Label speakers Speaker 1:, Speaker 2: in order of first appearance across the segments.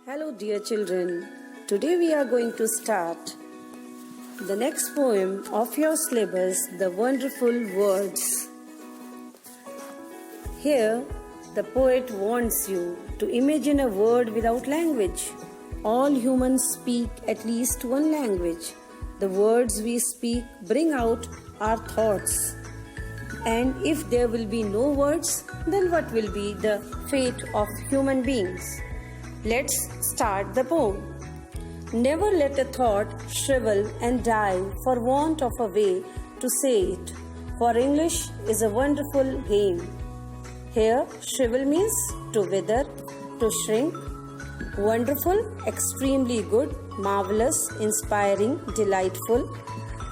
Speaker 1: Hello dear children, today we are going to start the next poem of your syllabus, The Wonderful Words. Here the poet wants you to imagine a word without language. All humans speak at least one language. The words we speak bring out our thoughts. And if there will be no words, then what will be the fate of human beings? Let's start the poem. Never let a thought shrivel and die for want of a way to say it, for English is a wonderful game. Here, shrivel means to wither, to shrink. Wonderful, extremely good, marvelous, inspiring, delightful.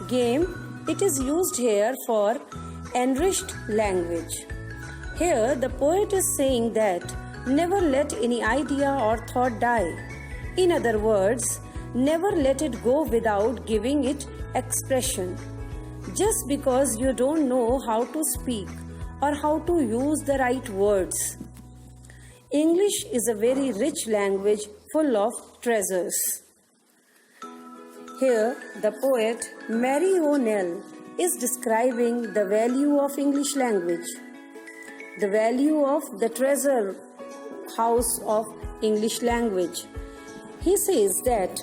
Speaker 1: Game, it is used here for enriched language. Here, the poet is saying that never let any idea or thought die. In other words, never let it go without giving it expression. Just because you don't know how to speak or how to use the right words. English is a very rich language full of treasures. Here, the poet Mary O'Neill is describing the value of English language, the value of the treasure house of English language. He says that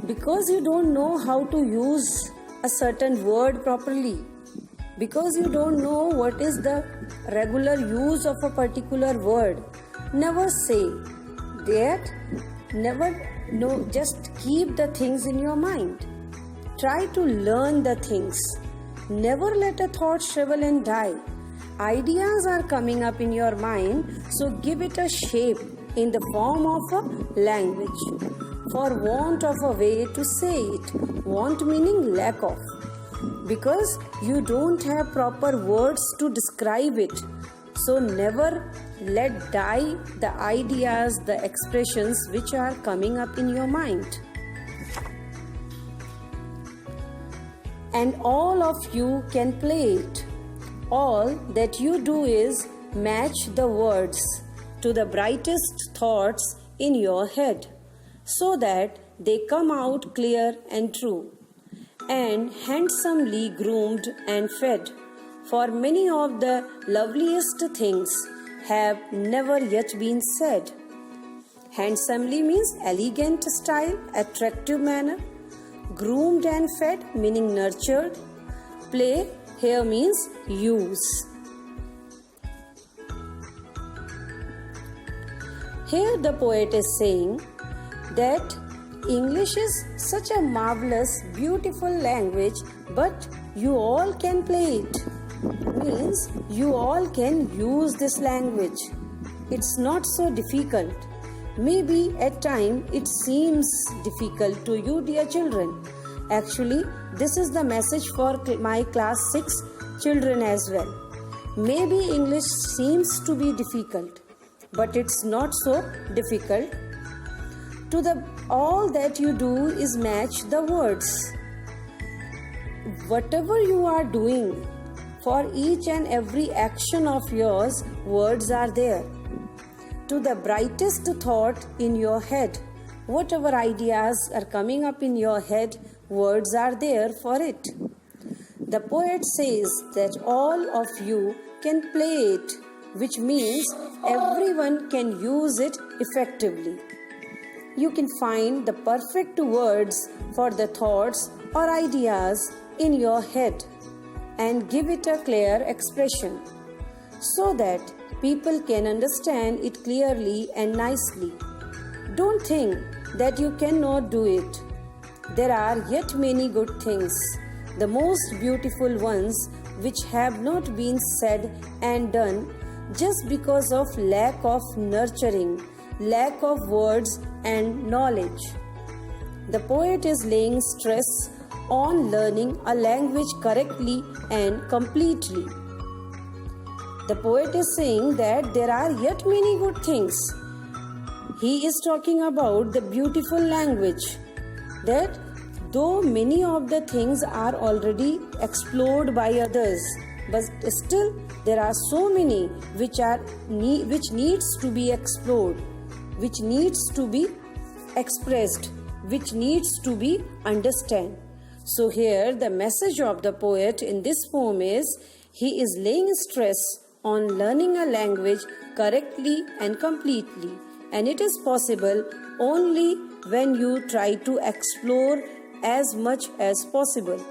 Speaker 1: because you don't know how to use a certain word properly, because you don't know what is the regular use of a particular word, never say that, just keep the things in your mind. Try to learn the things. Never let a thought shrivel and die. Ideas are coming up in your mind, so give it a shape in the form of a language. For want of a way to say it, want meaning lack of. Because you don't have proper words to describe it, so never let die the ideas, the expressions which are coming up in your mind. And all of you can play it. All that you do is match the words to the brightest thoughts in your head, so that they come out clear and true, and handsomely groomed and fed. For many of the loveliest things have never yet been said. Handsomely means elegant style, attractive manner. Groomed and fed meaning nurtured. Play here means use. Here the poet is saying that English is such a marvelous, beautiful language, but you all can play it. Means you all can use this language. It's not so difficult. Maybe at times it seems difficult to you, dear children. Actually, this is the message for my class 6 children as well. Maybe English seems to be difficult, but it's not so difficult. All that you do is match the words. Whatever you are doing, for each and every action of yours, words are there. To the brightest thought in your head, whatever ideas are coming up in your head, words are there for it. The poet says that all of you can play it, which means everyone can use it effectively. You can find the perfect words for the thoughts or ideas in your head and give it a clear expression so that people can understand it clearly and nicely. Don't think that you cannot do it. There are yet many good things, the most beautiful ones which have not been said and done just because of lack of nurturing, lack of words and knowledge. The poet is laying stress on learning a language correctly and completely. The poet is saying that there are yet many good things. He is talking about the beautiful language, that though many of the things are already explored by others, but still there are so many which needs to be explored. which needs to be expressed, which needs to be understood. So here the message of the poet in this poem is he is laying stress on learning a language correctly and completely, and it is possible only when you try to explore as much as possible.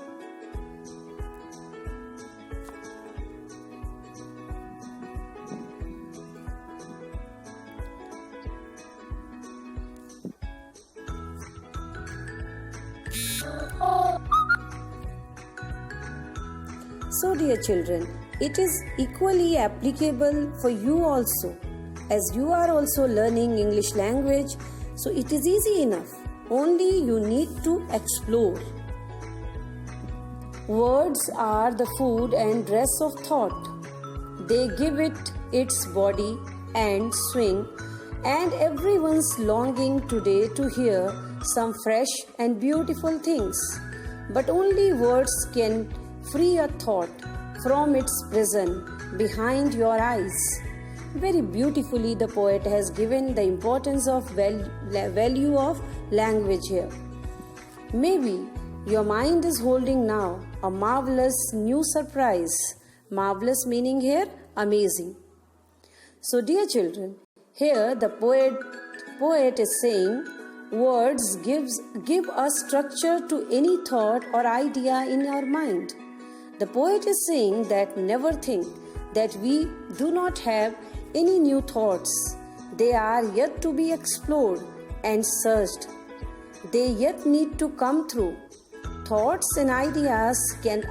Speaker 1: So dear children, it is equally applicable for you also, as you are also learning English language, so it is easy enough. Only you need to explore. Words are the food and dress of thought. They give it its body and swing, and everyone's longing today to hear some fresh and beautiful things. But only words can free a thought from its prison behind your eyes. Very beautifully the poet has given the importance of value of language here. Maybe your mind is holding now a marvelous new surprise. Marvelous meaning here amazing. So dear children, here the poet is saying words give a structure to any thought or idea in your mind. The poet is saying that never think that we do not have any new thoughts. They are yet to be explored and searched. They yet need to come through. Thoughts and ideas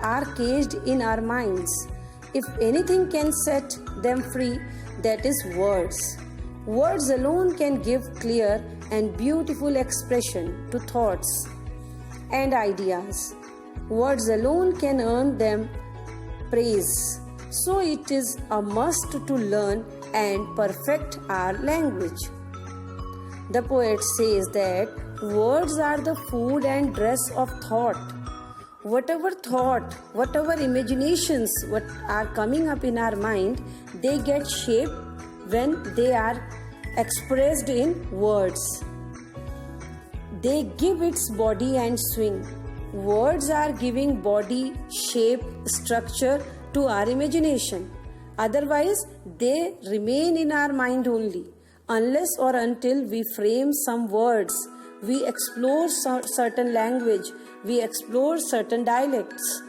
Speaker 1: are caged in our minds. If anything can set them free, that is words. Words alone can give clear and beautiful expression to thoughts and ideas. Words alone can earn them praise. So it is a must to learn and perfect our language. The poet says that words are the food and dress of thought. Whatever thought, whatever imaginations what are coming up in our mind, they get shaped when they are expressed in words. They give its body and swing. Words are giving body, shape, structure to our imagination. Otherwise, they remain in our mind only, unless or until we frame some words, we explore certain language, we explore certain dialects.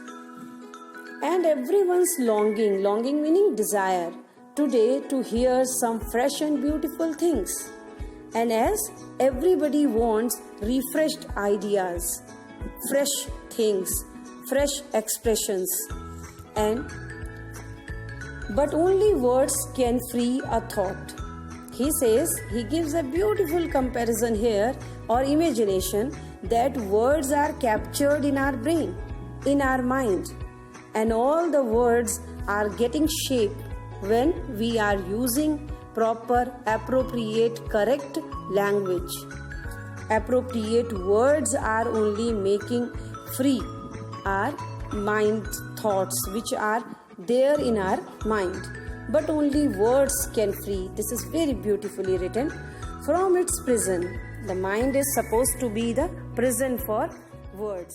Speaker 1: And everyone's longing meaning desire, today to hear some fresh and beautiful things. And as everybody wants refreshed ideas, fresh things, fresh expressions, but only words can free a thought. He says, he gives a beautiful comparison here or imagination that words are captured in our brain, in our mind, and all the words are getting shaped when we are using proper, appropriate, correct language. Appropriate words are only making free our mind thoughts which are there in our mind. But only words can free. This is very beautifully written. From its prison. The mind is supposed to be the prison for words.